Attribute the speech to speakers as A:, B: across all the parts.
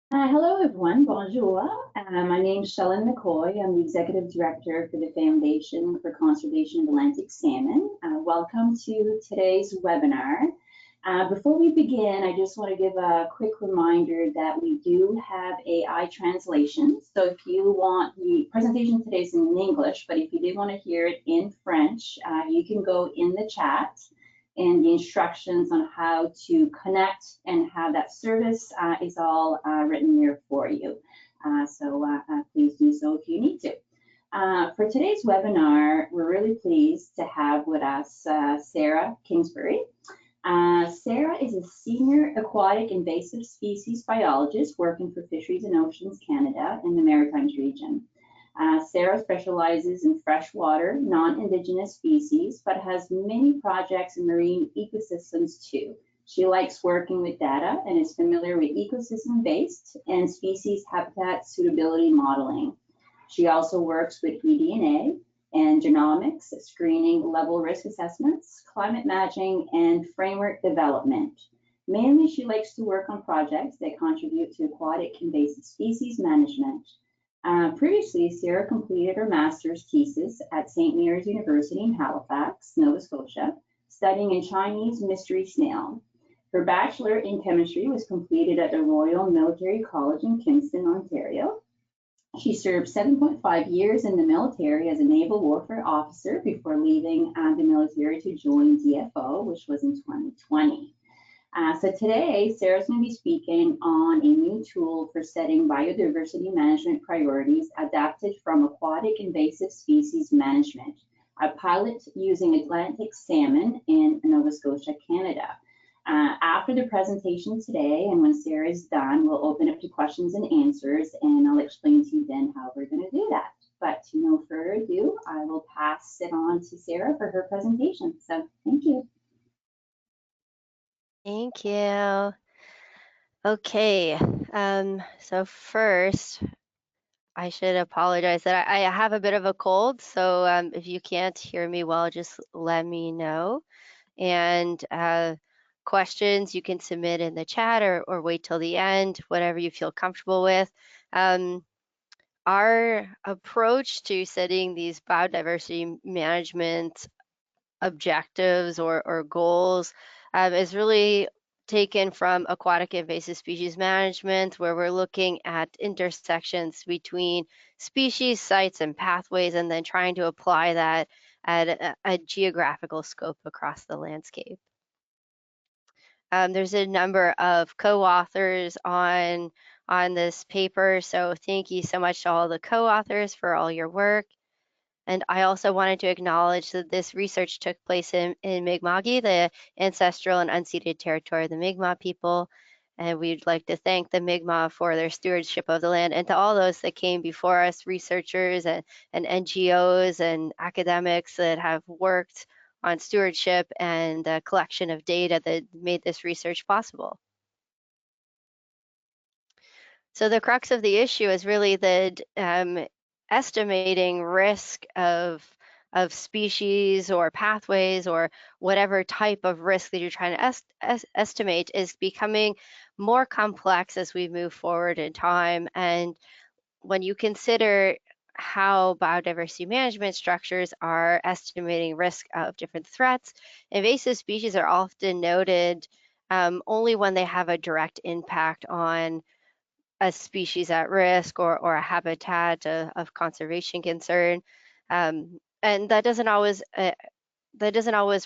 A: Hello, everyone. Bonjour. My name is Shellen McCoy. I'm the Executive Director for the Foundation for Conservation of Atlantic Salmon. Welcome to today's webinar. Before we begin, I just want to give a quick reminder that we do have AI translation. So if you want, the presentation today is in English, but if you did want to hear it in French, you can go in the chat, and the instructions on how to connect and have that service is all written here for you. So please do so if you need to. For today's webinar, we're really pleased to have with us Sarah Kingsbury. Sarah is a senior aquatic invasive species biologist working for Fisheries and Oceans Canada in the Maritimes region. Sarah specializes in freshwater, non-Indigenous species, but has many projects in marine ecosystems too. She likes working with data and is familiar with ecosystem-based and species habitat suitability modeling. She also works with eDNA and genomics, screening level risk assessments, climate matching, and framework development. Mainly, she likes to work on projects that contribute to aquatic invasive species management. Previously, Sarah completed her master's thesis at St. Mary's University in Halifax, Nova Scotia, studying in Chinese mystery snail. Her bachelor in chemistry was completed at the Royal Military College in Kingston, Ontario. She served 7.5 years in the military as a naval warfare officer before leaving the military to join DFO, which was in 2020. So today, Sarah's going to be speaking on a new tool for setting biodiversity management priorities adapted from aquatic invasive species management, a pilot using Atlantic salmon in Nova Scotia, Canada. After the presentation today, and when Sarah is done, we'll open up to questions and answers, and I'll explain to you then how we're going to do that. But to no further ado, I will pass it on to Sarah for her presentation. So thank you.
B: Thank you. Okay, so first, I should apologize that I have a bit of a cold, so if you can't hear me well, just let me know. And questions you can submit in the chat or wait till the end, whatever you feel comfortable with. Our approach to setting these biodiversity management objectives or goals is really taken from aquatic invasive species management, where we're looking at intersections between species, sites, and pathways, and then trying to apply that at a geographical scope across the landscape. There's a number of co-authors on this paper, so thank you so much to all the co-authors for all your work. And I also wanted to acknowledge that this research took place in Mi'kma'ki, the ancestral and unceded territory of the Mi'kmaq people. And we'd like to thank the Mi'kmaq for their stewardship of the land, and to all those that came before us, researchers and NGOs and academics that have worked on stewardship and the collection of data that made this research possible. So the crux of the issue is really the estimating risk of species or pathways or whatever type of risk that you're trying to estimate is becoming more complex as we move forward in time. And when you consider how biodiversity management structures are estimating risk of different threats, invasive species are often noted only when they have a direct impact on a species at risk or a habitat of conservation concern, and that doesn't always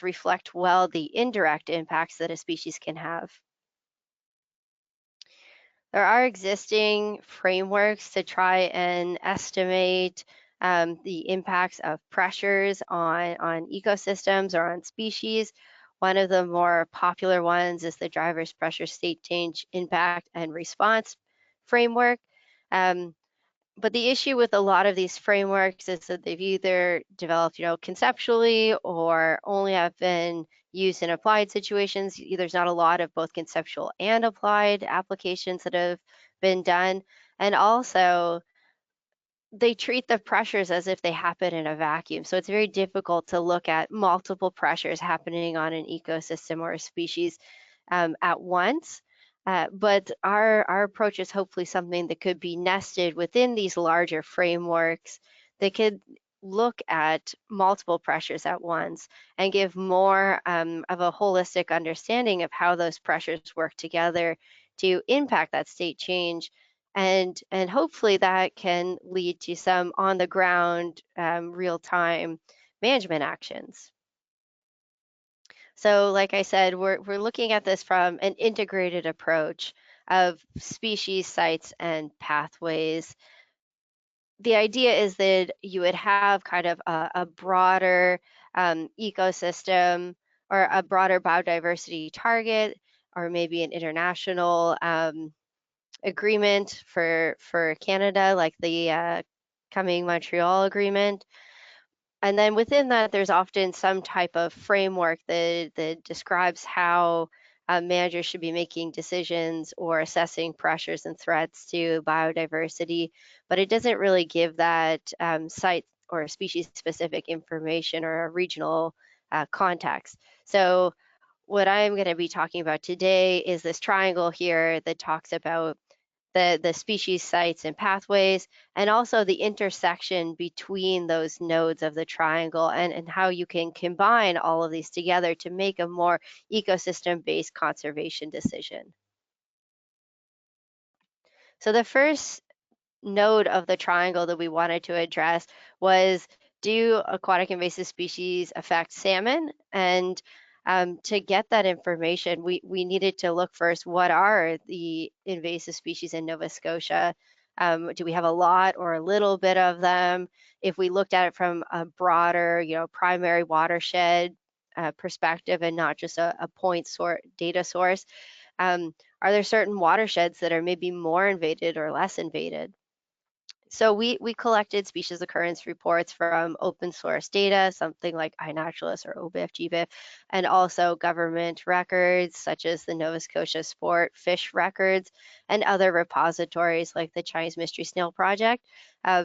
B: reflect well the indirect impacts that a species can have. There are existing frameworks to try and estimate the impacts of pressures on ecosystems or on species. One of the more popular ones is the driver's pressure state change impact and response framework. But the issue with a lot of these frameworks is that they've either developed, conceptually or only have been used in applied situations. There's not a lot of both conceptual and applied applications that have been done. And also, they treat the pressures as if they happen in a vacuum. So it's very difficult to look at multiple pressures happening on an ecosystem or a species at once. But our approach is hopefully something that could be nested within these larger frameworks that could look at multiple pressures at once and give more of a holistic understanding of how those pressures work together to impact that state change. And hopefully that can lead to some on the ground real-time management actions. So like I said, we're looking at this from an integrated approach of species, sites, and pathways. The idea is that you would have kind of a broader ecosystem or a broader biodiversity target, or maybe an international agreement for Canada, like the coming Montreal Agreement. And then within that, there's often some type of framework that describes how managers should be making decisions or assessing pressures and threats to biodiversity, but it doesn't really give that site or species-specific information or a regional context. So what I'm going to be talking about today is this triangle here that talks about the species sites and pathways, and also the intersection between those nodes of the triangle, and how you can combine all of these together to make a more ecosystem-based conservation decision. So the first node of the triangle that we wanted to address was, do aquatic invasive species affect salmon? And to get that information, we needed to look first, what are the invasive species in Nova Scotia? Do we have a lot or a little bit of them? If we looked at it from a broader, primary watershed perspective and not just a point data source, are there certain watersheds that are maybe more invaded or less invaded? So we collected species occurrence reports from open source data, something like iNaturalist or OBIF, and also government records such as the Nova Scotia Sport Fish Records and other repositories like the Chinese Mystery Snail Project.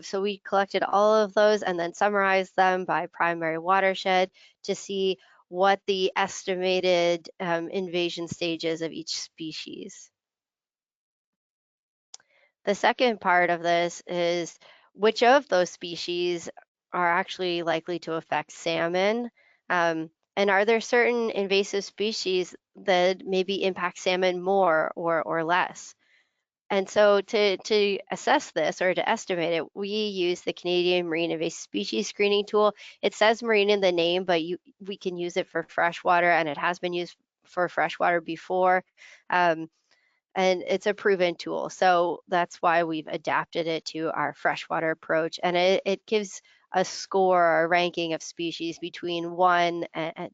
B: So we collected all of those and then summarized them by primary watershed to see what the estimated invasion stages of each species. The second part of this is, which of those species are actually likely to affect salmon? And are there certain invasive species that maybe impact salmon more or less? And so to assess this or to estimate it, we use the Canadian Marine Invasive Species Screening Tool. It says marine in the name, but we can use it for freshwater, and it has been used for freshwater before. And it's a proven tool. So that's why we've adapted it to our freshwater approach. And it gives a score or a ranking of species between 1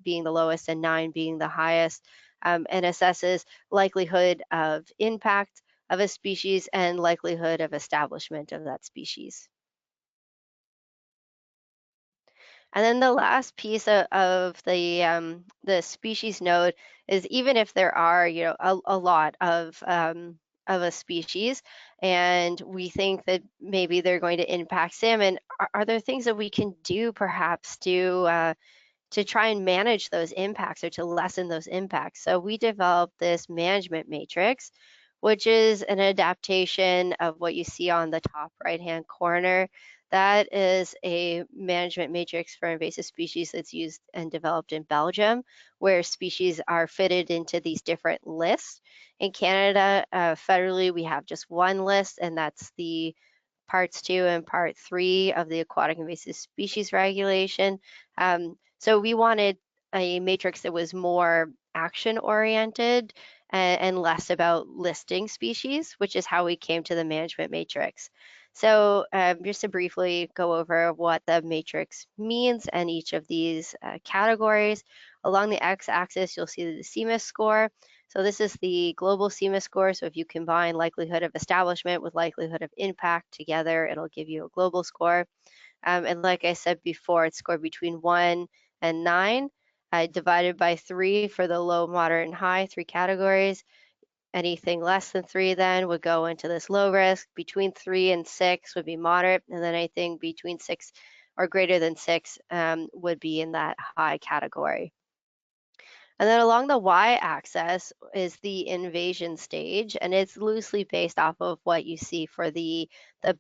B: being the lowest and 9 being the highest, and assesses likelihood of impact of a species and likelihood of establishment of that species. And then the last piece of the species node is, even if there are, a lot of a species, and we think that maybe they're going to impact salmon, are there things that we can do perhaps to try and manage those impacts or to lessen those impacts? So we developed this management matrix, which is an adaptation of what you see on the top right-hand corner. That is a management matrix for invasive species that's used and developed in Belgium, where species are fitted into these different lists. In Canada, federally, we have just one list, and that's the parts 2 and part 3 of the aquatic invasive species regulation. So we wanted a matrix that was more action oriented and less about listing species, which is how we came to the management matrix. So just to briefly go over what the matrix means and each of these categories. Along the x-axis, you'll see the CMIS score. So this is the global CMIS score. So if you combine likelihood of establishment with likelihood of impact together, it'll give you a global score. And like I said before, it's scored between 1 and 9, divided by 3 for the low, moderate, and high, 3 categories. Anything less than 3 then would go into this low risk. Between 3 and 6 would be moderate, and then anything between 6 or greater than 6 would be in that high category. And then along the y-axis is the invasion stage, and it's loosely based off of what you see for the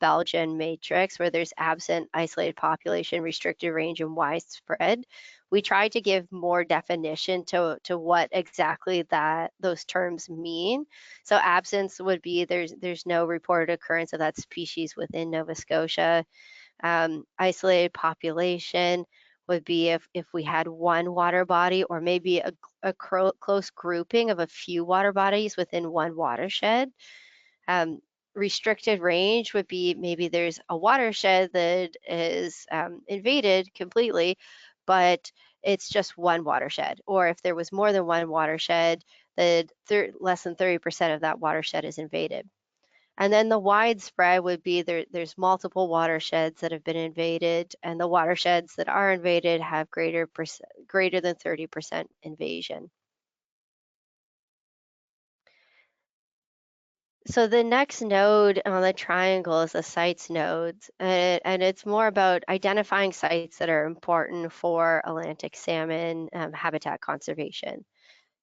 B: Belgian matrix, where there's absent, isolated population, restricted range, and widespread. We try to give more definition to what exactly those terms mean. So absence would be there's no reported occurrence of that species within Nova Scotia. Isolated population would be if we had one water body or maybe a close grouping of a few water bodies within one watershed. Um, Restricted range would be maybe there's a watershed that is invaded completely, but it's just one watershed. Or if there was more than one watershed, that less than 30% of that watershed is invaded. And then the widespread would be there's multiple watersheds that have been invaded, and the watersheds that are invaded have greater than 30% invasion. So the next node on the triangle is the sites nodes, and it's more about identifying sites that are important for Atlantic salmon habitat conservation.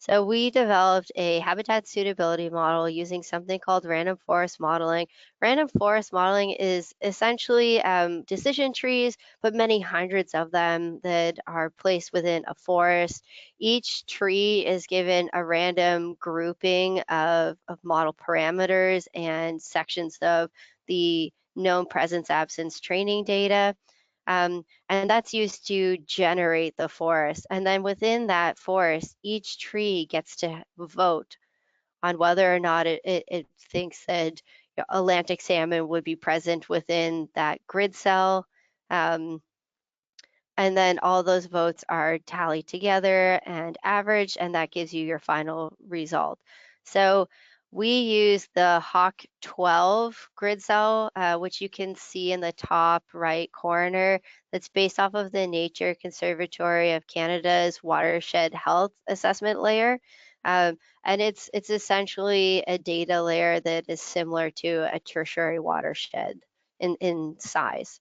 B: So we developed a habitat suitability model using something called random forest modeling. Random forest modeling is essentially decision trees, but many hundreds of them that are placed within a forest. Each tree is given a random grouping of model parameters and sections of the known presence absence training data. And that's used to generate the forest. And then within that forest, each tree gets to vote on whether or not it thinks that Atlantic salmon would be present within that grid cell. Um, and then all those votes are tallied together and averaged, and that gives you your final result. So we use the Hawk 12 grid cell, which you can see in the top right corner. That's based off of the Nature Conservatory of Canada's watershed health assessment layer. And it's essentially a data layer that is similar to a tertiary watershed in size.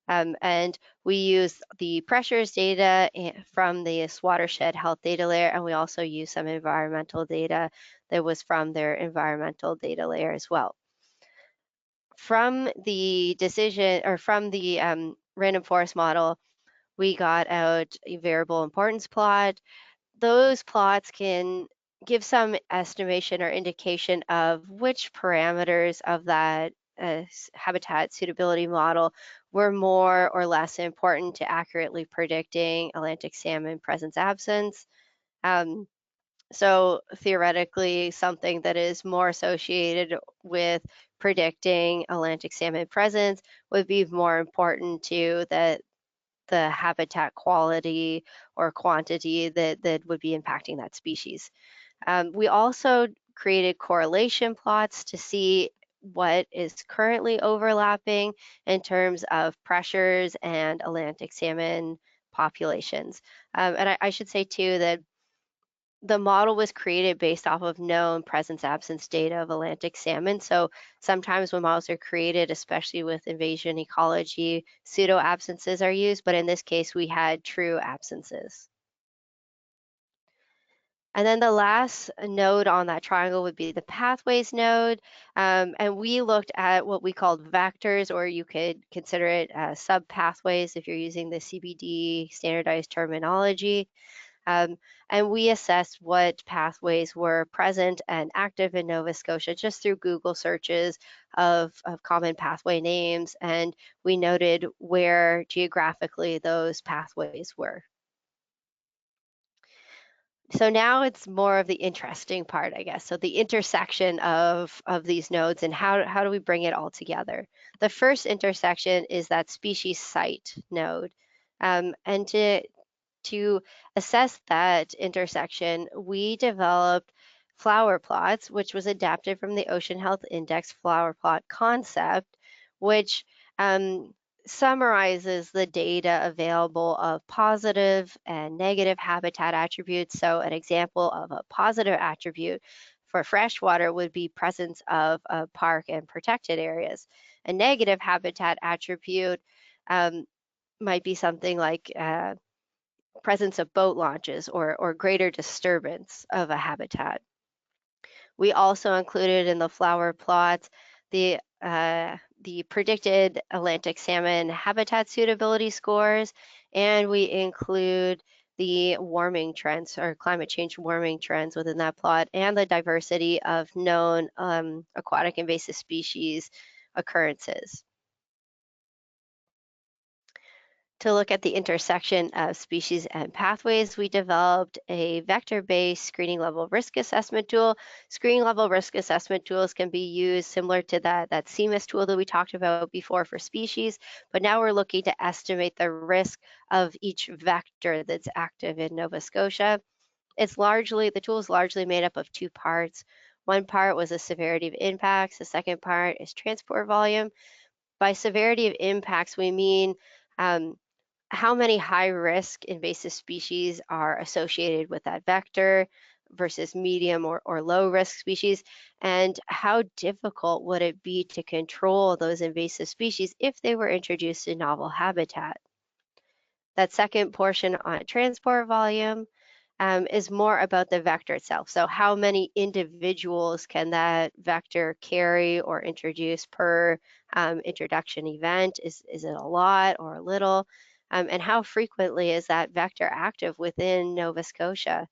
B: And we use the pressures data from the watershed health data layer, and we also use some environmental data that was from their environmental data layer as well. From the decision, or from the random forest model, we got out a variable importance plot. Those plots can give some estimation or indication of which parameters of that habitat suitability model were more or less important to accurately predicting Atlantic salmon presence absence. Um, so theoretically, something that is more associated with predicting Atlantic salmon presence would be more important to the habitat quality or quantity that would be impacting that species. We also created correlation plots to see what is currently overlapping in terms of pressures and Atlantic salmon populations. And I should say too that the model was created based off of known presence absence data of Atlantic salmon. So sometimes when models are created, especially with invasion ecology, pseudo absences are used, but in this case, we had true absences. And then the last node on that triangle would be the pathways node. And we looked at what we called vectors, or you could consider it sub-pathways if you're using the CBD standardized terminology. And we assessed what pathways were present and active in Nova Scotia just through Google searches of common pathway names. And we noted where geographically those pathways were. So now it's more of the interesting part, I guess. So the intersection of these nodes and how do we bring it all together? The first intersection is that species site node. And to assess that intersection, we developed flower plots, which was adapted from the Ocean Health Index flower plot concept, which summarizes the data available of positive and negative habitat attributes. So an example of a positive attribute for freshwater would be presence of a park and protected areas. A negative habitat attribute might be something like presence of boat launches or greater disturbance of a habitat. We also included in the flower plots the predicted Atlantic salmon habitat suitability scores, and we include the warming trends or climate change warming trends within that plot and the diversity of known aquatic invasive species occurrences. To look at the intersection of species and pathways, we developed a vector-based screening level risk assessment tool. Screening level risk assessment tools can be used similar to that CMIS tool that we talked about before for species, but now we're looking to estimate the risk of each vector that's active in Nova Scotia. The tool is largely made up of two parts. One part was the severity of impacts. The second part is transport volume. By severity of impacts, we mean how many high-risk invasive species are associated with that vector versus medium or low-risk species, and how difficult would it be to control those invasive species if they were introduced in novel habitat. That second portion on transport volume is more about the vector itself. So how many individuals can that vector carry or introduce per introduction event? Is it a lot or a little? And how frequently is that vector active within Nova Scotia?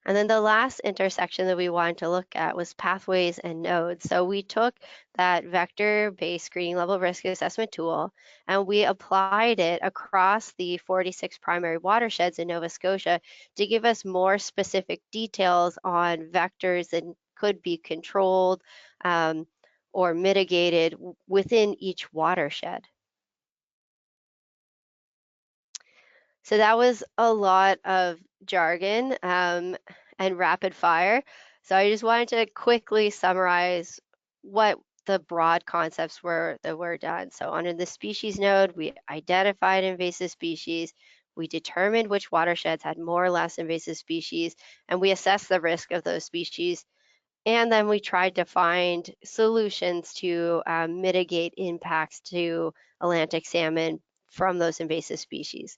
B: And then the last intersection that we wanted to look at was pathways and nodes. So we took that vector-based screening level risk assessment tool and we applied it across the 46 primary watersheds in Nova Scotia to give us more specific details on vectors that could be controlled or mitigated within each watershed. So that was a lot of jargon and rapid fire. So I just wanted to quickly summarize what the broad concepts were that were done. So under the species node, we identified invasive species, we determined which watersheds had more or less invasive species, and we assessed the risk of those species. And then we tried to find solutions to mitigate impacts to Atlantic salmon from those invasive species.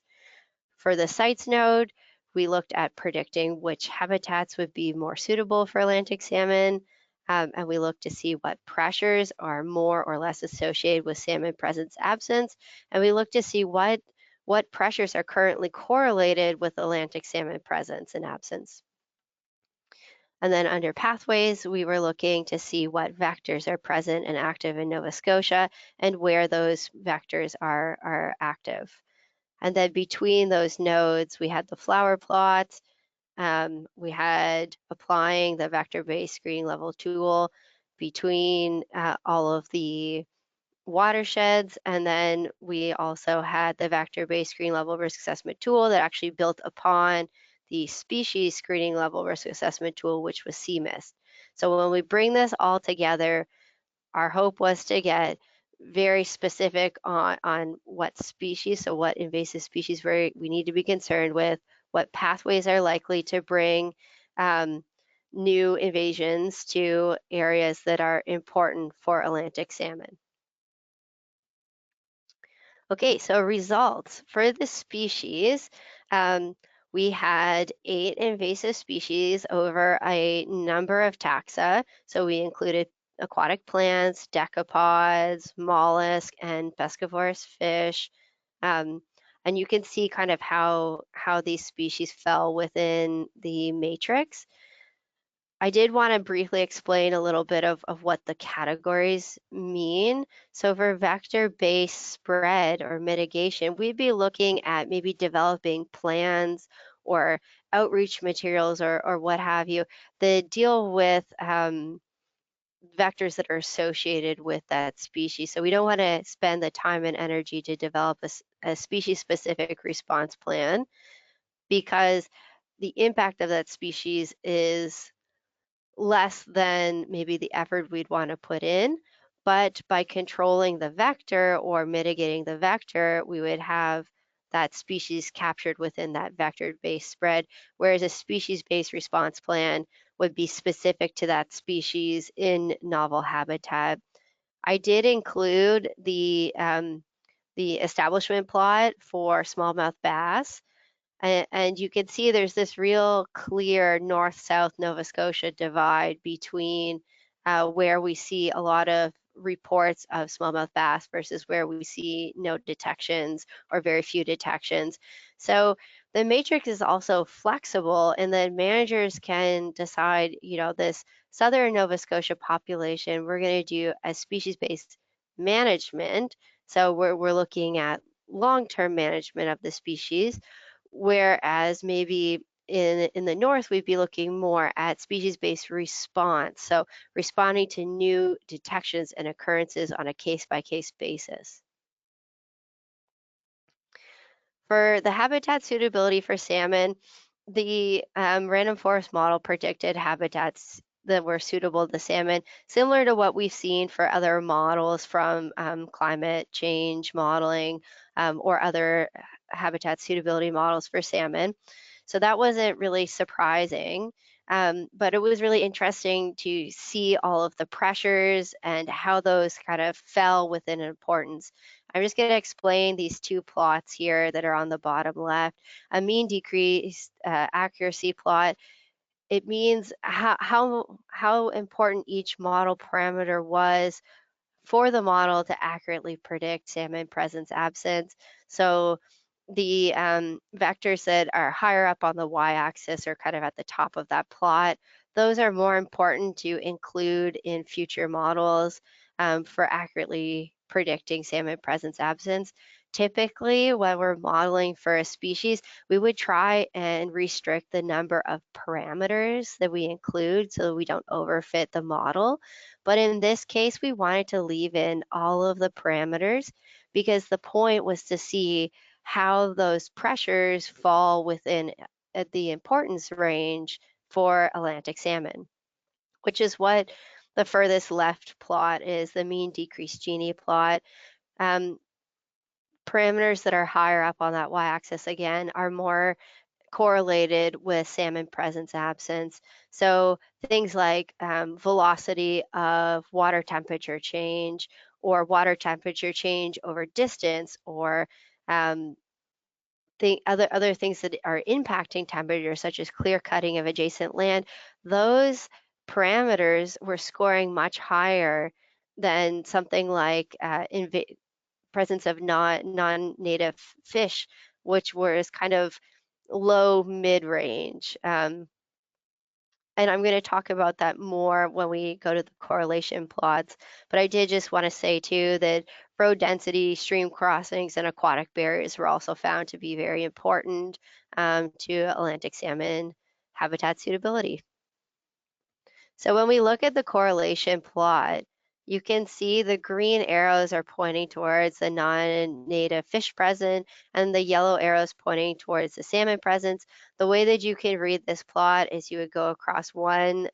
B: For the sites node, we looked at predicting which habitats would be more suitable for Atlantic salmon, and we looked to see what pressures are more or less associated with salmon presence absence, and we looked to see what pressures are currently correlated with Atlantic salmon presence and absence. And then under pathways, we were looking to see what vectors are present and active in Nova Scotia and where those vectors are active. And then between those nodes, we had the flower plots. We had applying the vector-based screening level tool between all of the watersheds. And then we also had the vector-based screening level risk assessment tool that actually built upon the species screening level risk assessment tool, which was CMIS. So when we bring this all together, our hope was to get very specific on what species, so what invasive species we need to be concerned with, what pathways are likely to bring new invasions to areas that are important for Atlantic salmon. Okay, so results for the species. We had 8 invasive species over a number of taxa. So we included aquatic plants, decapods, mollusk, and pescivorous fish. And you can see kind of how these species fell within the matrix. I did want to briefly explain a little bit of what the categories mean. So for vector-based spread or mitigation, we'd be looking at maybe developing plans or outreach materials or what have you that deal with vectors that are associated with that species. So we don't want to spend the time and energy to develop a species-specific response plan because the impact of that species is less than maybe the effort we'd want to put in. But by controlling the vector or mitigating the vector, we would have that species captured within that vector-based spread, whereas a species-based response plan would be specific to that species in novel habitat. I did include the the establishment plot for smallmouth bass. And you can see there's this real clear north-south Nova Scotia divide between where we see a lot of reports of smallmouth bass versus where we see no detections or very few detections. So the matrix is also flexible, and then managers can decide, this southern Nova Scotia population, we're going to do a species-based management. So we're looking at long-term management of the species, whereas maybe in the north, we'd be looking more at species-based response, so responding to new detections and occurrences on a case-by-case basis. For the habitat suitability for salmon, the random forest model predicted habitats that were suitable to salmon, similar to what we've seen for other models from climate change modeling or other habitat suitability models for salmon. So that wasn't really surprising, but it was really interesting to see all of the pressures and how those kind of fell within importance. I'm just going to explain these two plots here that are on the bottom left. A mean decrease accuracy plot, it means how important each model parameter was for the model to accurately predict salmon presence absence. So the vectors that are higher up on the y-axis are kind of at the top of that plot. Those are more important to include in future models for accurately predicting salmon presence absence. Typically, when we're modeling for a species, we would try and restrict the number of parameters that we include so that we don't overfit the model. But in this case, we wanted to leave in all of the parameters because the point was to see how those pressures fall within the importance range for Atlantic salmon, which is what the furthest left plot is, the mean decrease Gini plot. Parameters that are higher up on that y-axis, again, are more correlated with salmon presence absence. So things like velocity of water temperature change or water temperature change over distance or other things that are impacting temperature, such as clear cutting of adjacent land, those parameters were scoring much higher than something like presence of non-native fish, which was kind of low mid-range. And I'm going to talk about that more when we go to the correlation plots. But I did just want to say too that road density, stream crossings, and aquatic barriers were also found to be very important to Atlantic salmon habitat suitability. So when we look at the correlation plot, you can see the green arrows are pointing towards the non-native fish present and the yellow arrows pointing towards the salmon presence. The way that you can read this plot is you would go across one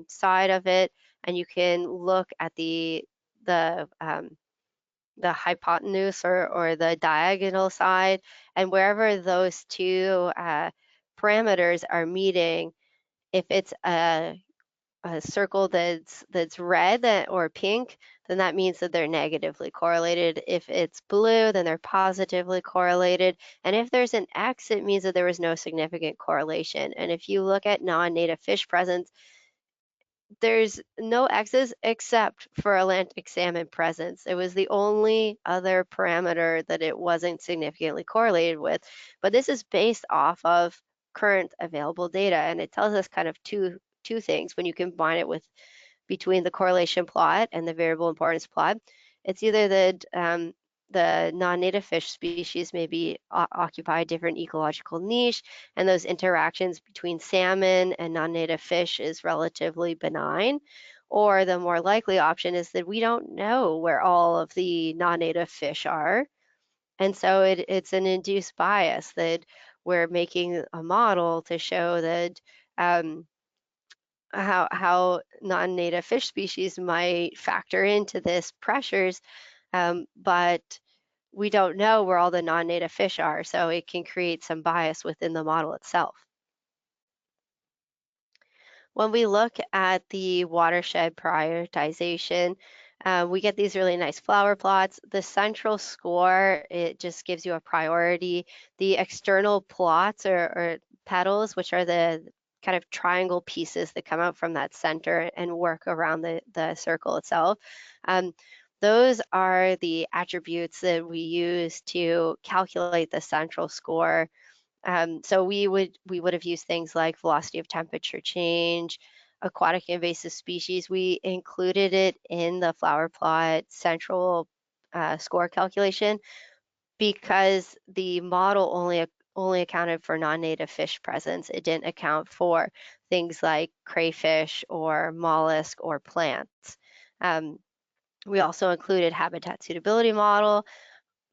B: side of it and you can look at the hypotenuse or the diagonal side, and wherever those two parameters are meeting, if it's a circle that's red or pink, then that means that they're negatively correlated. If it's blue, then they're positively correlated. And if there's an X, it means that there was no significant correlation. And if you look at non-native fish presence, there's no X's except for Atlantic salmon presence. It was the only other parameter that it wasn't significantly correlated with. But this is based off of current available data, and it tells us kind of two things when you combine it with between the correlation plot and the variable importance plot. It's either that the non-native fish species maybe occupy a different ecological niche, and those interactions between salmon and non-native fish is relatively benign, or the more likely option is that we don't know where all of the non-native fish are, and so it's an induced bias that we're making a model to show that how non-native fish species might factor into this pressures, but we don't know where all the non-native fish are, so it can create some bias within the model itself. When we look at the watershed prioritization, We get these really nice flower plots. The central score, it just gives you a priority. The external plots or petals, which are the kind of triangle pieces that come out from that center and work around the circle itself. Those are the attributes that we use to calculate the central score. So we would have used things like velocity of temperature change, aquatic invasive species. We included it in the flower plot central score calculation because the model only accounted for non-native fish presence. It didn't account for things like crayfish or mollusk or plants. We also included habitat suitability model,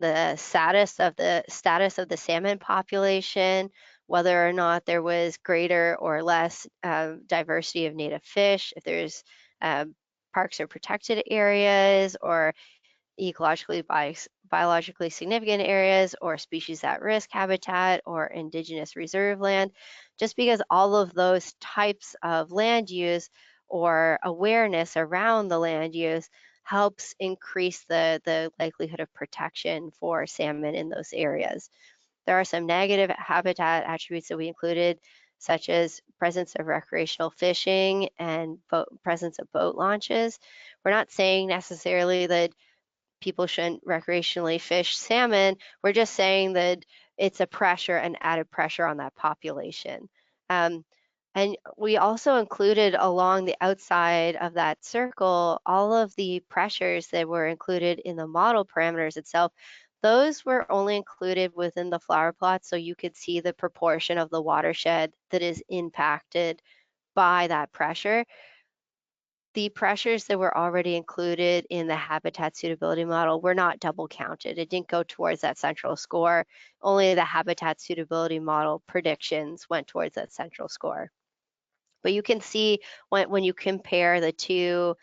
B: the status of the salmon population, whether or not there was greater or less diversity of native fish, if there's parks or protected areas, or ecologically biologically significant areas, or species at risk habitat, or indigenous reserve land, just because all of those types of land use or awareness around the land use helps increase the likelihood of protection for salmon in those areas. There are some negative habitat attributes that we included, such as presence of recreational fishing and presence of boat launches. We're not saying necessarily that people shouldn't recreationally fish salmon. We're just saying that it's a pressure, an added pressure on that population. And we also included along the outside of that circle all of the pressures that were included in the model parameters itself. Those were only included within the flower plot, so you could see the proportion of the watershed that is impacted by that pressure. The pressures that were already included in the habitat suitability model were not double counted. It didn't go towards that central score. Only the habitat suitability model predictions went towards that central score. But you can see when you compare the two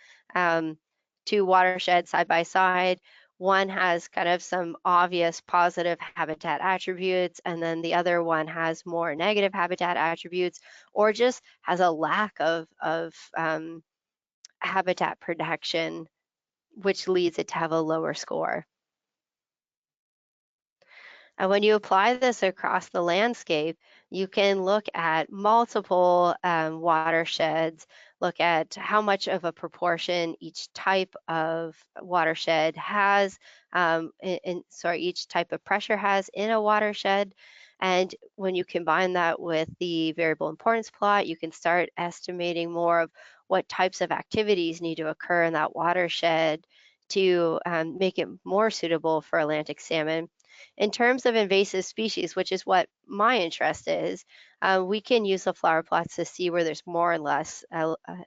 B: watersheds side by side, one has kind of some obvious positive habitat attributes, and then the other one has more negative habitat attributes, or just has a lack of habitat protection, which leads it to have a lower score. And when you apply this across the landscape, you can look at multiple watersheds, look at how much of a proportion each type of watershed has, each type of pressure has in a watershed. And when you combine that with the variable importance plot, you can start estimating more of what types of activities need to occur in that watershed to make it more suitable for Atlantic salmon. In terms of invasive species, which is what my interest is, we can use the flower plots to see where there's more or less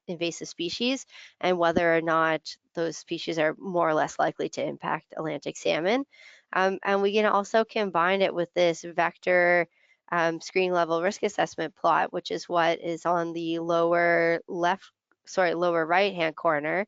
B: invasive species and whether or not those species are more or less likely to impact Atlantic salmon. And we can also combine it with this vector screen level risk assessment plot, which is what is on the lower right-hand corner.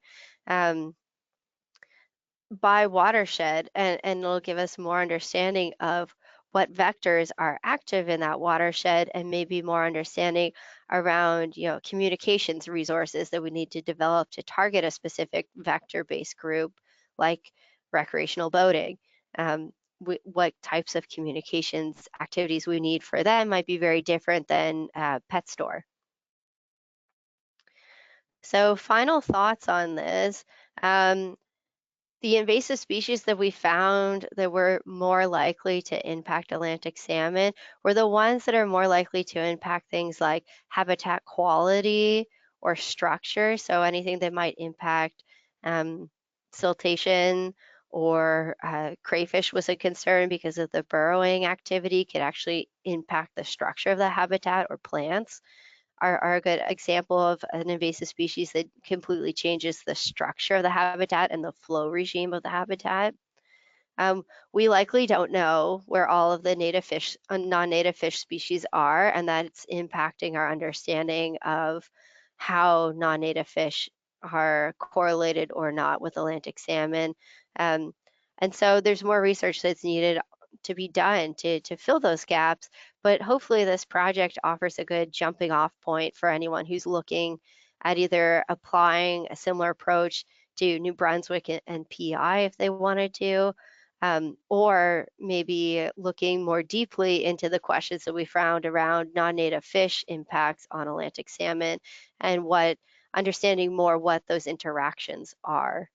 B: By watershed, and it'll give us more understanding of what vectors are active in that watershed, and maybe more understanding around communications resources that we need to develop to target a specific vector-based group like recreational boating. What types of communications activities we need for them might be very different than pet store. So final thoughts on this. The invasive species that we found that were more likely to impact Atlantic salmon were the ones that are more likely to impact things like habitat quality or structure. So anything that might impact siltation or crayfish was a concern because of the burrowing activity could actually impact the structure of the habitat or plants. Are a good example of an invasive species that completely changes the structure of the habitat and the flow regime of the habitat. We likely don't know where all of the native fish, non-native fish species are, and that's impacting our understanding of how non-native fish are correlated or not with Atlantic salmon. And so there's more research that's needed to be done to fill those gaps, but hopefully this project offers a good jumping off point for anyone who's looking at either applying a similar approach to New Brunswick and PI if they wanted to, or maybe looking more deeply into the questions that we found around non-native fish impacts on Atlantic salmon and understanding more what those interactions are.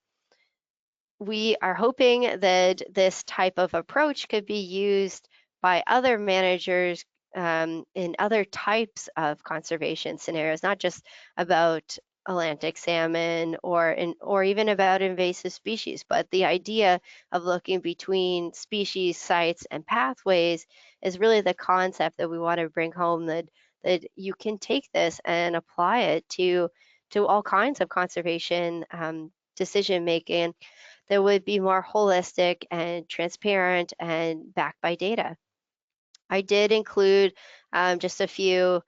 B: We are hoping that this type of approach could be used by other managers in other types of conservation scenarios, not just about Atlantic salmon or even about invasive species, but the idea of looking between species, sites, and pathways is really the concept that we want to bring home, that you can take this and apply it to all kinds of conservation decision making that would be more holistic and transparent and backed by data. I did include just a few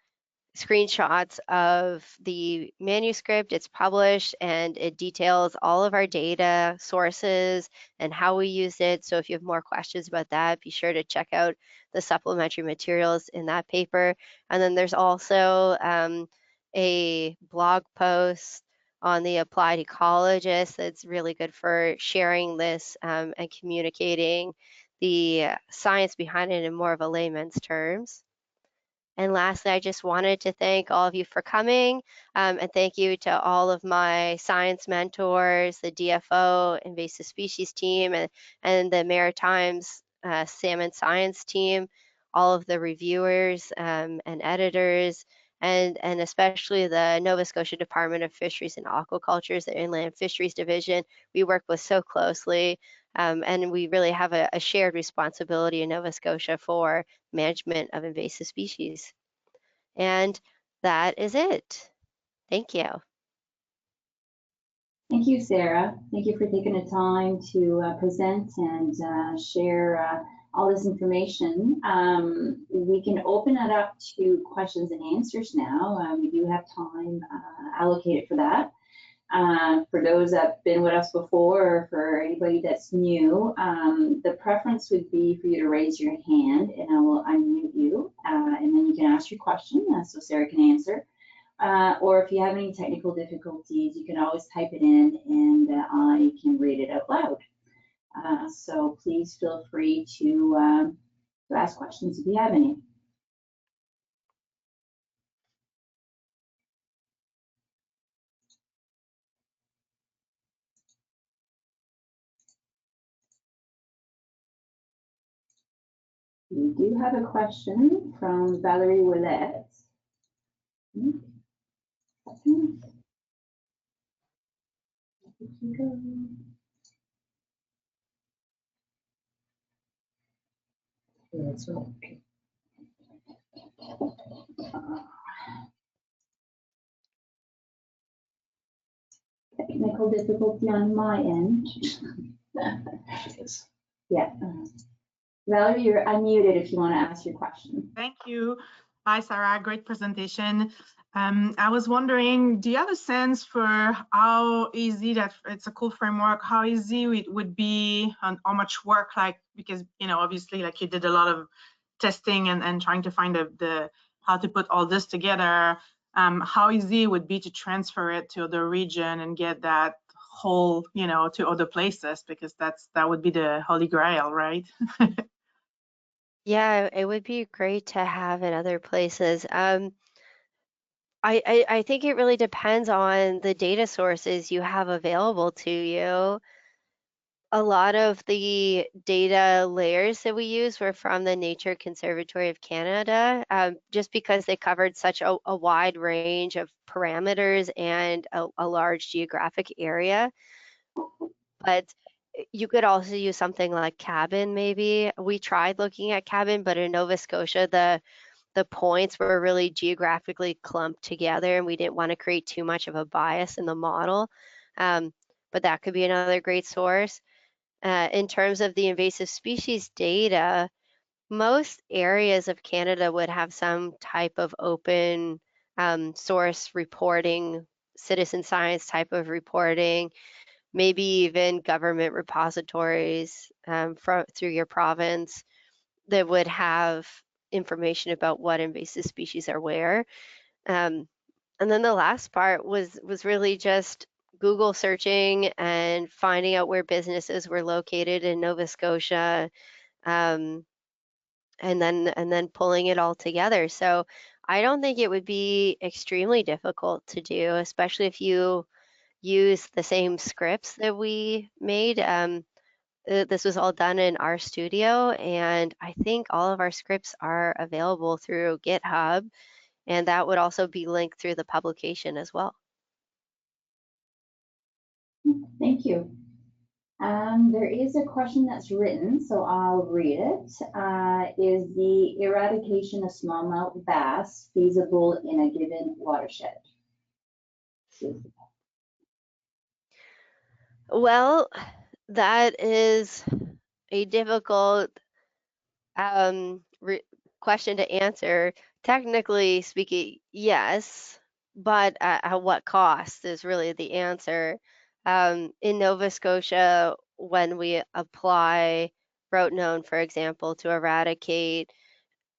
B: screenshots of the manuscript. It's published and it details all of our data sources and how we used it. So if you have more questions about that, be sure to check out the supplementary materials in that paper. And then there's also a blog post on the applied ecologist that's really good for sharing this and communicating the science behind it in more of a layman's terms. And lastly, I just wanted to thank all of you for coming, and thank you to all of my science mentors, the DFO invasive species team, and the Maritimes salmon science team, all of the reviewers and editors, and especially the Nova Scotia Department of Fisheries and Aquaculture's, the Inland Fisheries Division. We work with so closely, and we really have a shared responsibility in Nova Scotia for management of invasive species. And that is it. Thank you.
A: Thank you, Sarah. Thank you for taking the time to present and share all this information. We can open it up to questions and answers now. We do have time allocated for that. For those that have been with us before, or for anybody that's new, the preference would be for you to raise your hand and I will unmute you, and then you can ask your question so Sarah can answer. Or if you have any technical difficulties, you can always type it in and I can read it out loud. So please feel free to ask questions if you have any. We do have a question from Valerie Willette. Technical difficulty on my end. Yeah. Valerie, you're unmuted if you want to ask your question.
C: Thank you. Hi, Sarah. Great presentation. I was wondering, do you have a sense for how easy that it's a cool framework, how easy it would be and how much work, like, because, you know, obviously, like, you did a lot of testing and trying to find the how to put all this together, how easy it would be to transfer it to other region and get that whole, you know, to other places, because that would be the holy grail, right?
B: Yeah, it would be great to have in other places. I think it really depends on the data sources you have available to you. A lot of the data layers that we use were from the Nature Conservatory of Canada, just because they covered such a wide range of parameters and a large geographic area. But you could also use something like Cabin, maybe. We tried looking at Cabin, but in Nova Scotia, the points were really geographically clumped together and we didn't want to create too much of a bias in the model. But that could be another great source. In terms of the invasive species data, most areas of Canada would have some type of open source reporting, citizen science type of reporting, maybe even government repositories through your province that would have information about what invasive species are where. And then the last part was really just Google searching and finding out where businesses were located in Nova Scotia, um, and then pulling it all together. So I don't think it would be extremely difficult to do, especially if you use the same scripts that we made. This was all done in our studio, and I think all of our scripts are available through GitHub, and that would also be linked through the publication as well.
A: Thank you. There is a question that's written, so I'll read it. Is the eradication of smallmouth bass feasible in a given watershed?
B: Well, that is a difficult question to answer. Technically speaking, yes, but at what cost is really the answer. In Nova Scotia, when we apply rotenone, for example, to eradicate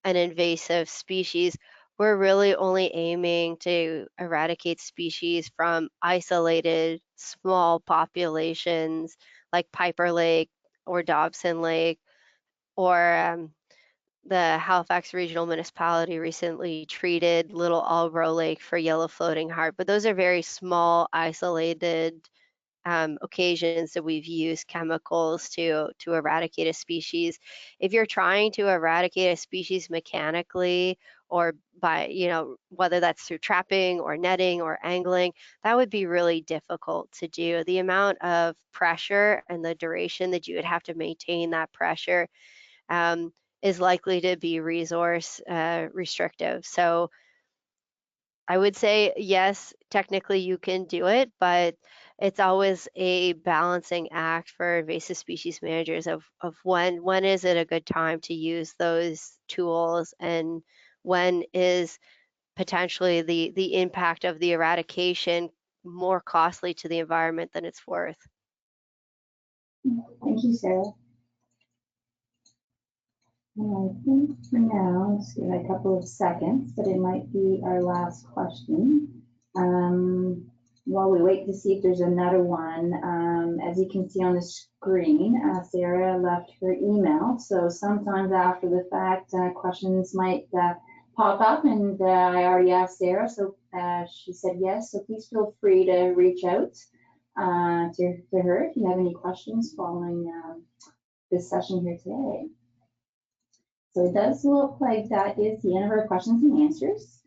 B: an invasive species, we're really only aiming to eradicate species from isolated small populations like Piper Lake or Dobson Lake, or the Halifax Regional Municipality recently treated Little Albro Lake for yellow floating heart, but those are very small, isolated occasions that we've used chemicals to eradicate a species. If you're trying to eradicate a species mechanically, or by, whether that's through trapping or netting or angling, that would be really difficult to do. The amount of pressure and the duration that you would have to maintain that pressure is likely to be resource restrictive. So I would say, yes, technically you can do it, but it's always a balancing act for invasive species managers of when is it a good time to use those tools, and when is potentially the impact of the eradication more costly to the environment than it's worth.
A: Thank you, Sarah. And I think for now, let's give it a couple of seconds, but it might be our last question. While we wait to see if there's another one, as you can see on the screen, Sarah left her email. So sometimes after the fact, questions might pop up, and I already asked Sarah, so she said yes. So please feel free to reach out to her if you have any questions following this session here today. So it does look like that is the end of our questions and answers.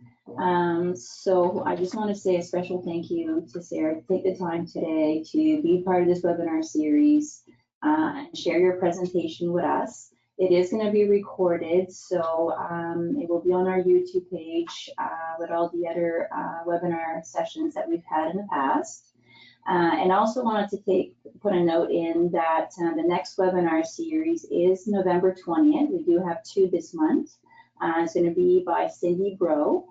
A: So I just want to say a special thank you to Sarah to take the time today to be part of this webinar series and share your presentation with us. It is going to be recorded, so it will be on our YouTube page with all the other webinar sessions that we've had in the past. And I also wanted to put a note in that the next webinar series is November 20th. We do have 2 this month. It's going to be by Cindy Bro.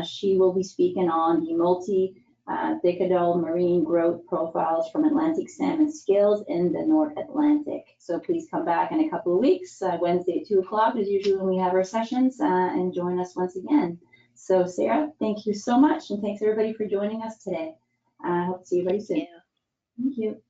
A: She will be speaking on the multi-decadal marine growth profiles from Atlantic salmon scales in the North Atlantic. So please come back in a couple of weeks. Wednesday at 2 o'clock is usually when we have our sessions, and join us once again. So Sarah, thank you so much, and thanks everybody for joining us today. I hope to see everybody soon.
B: Yeah.
A: Thank you.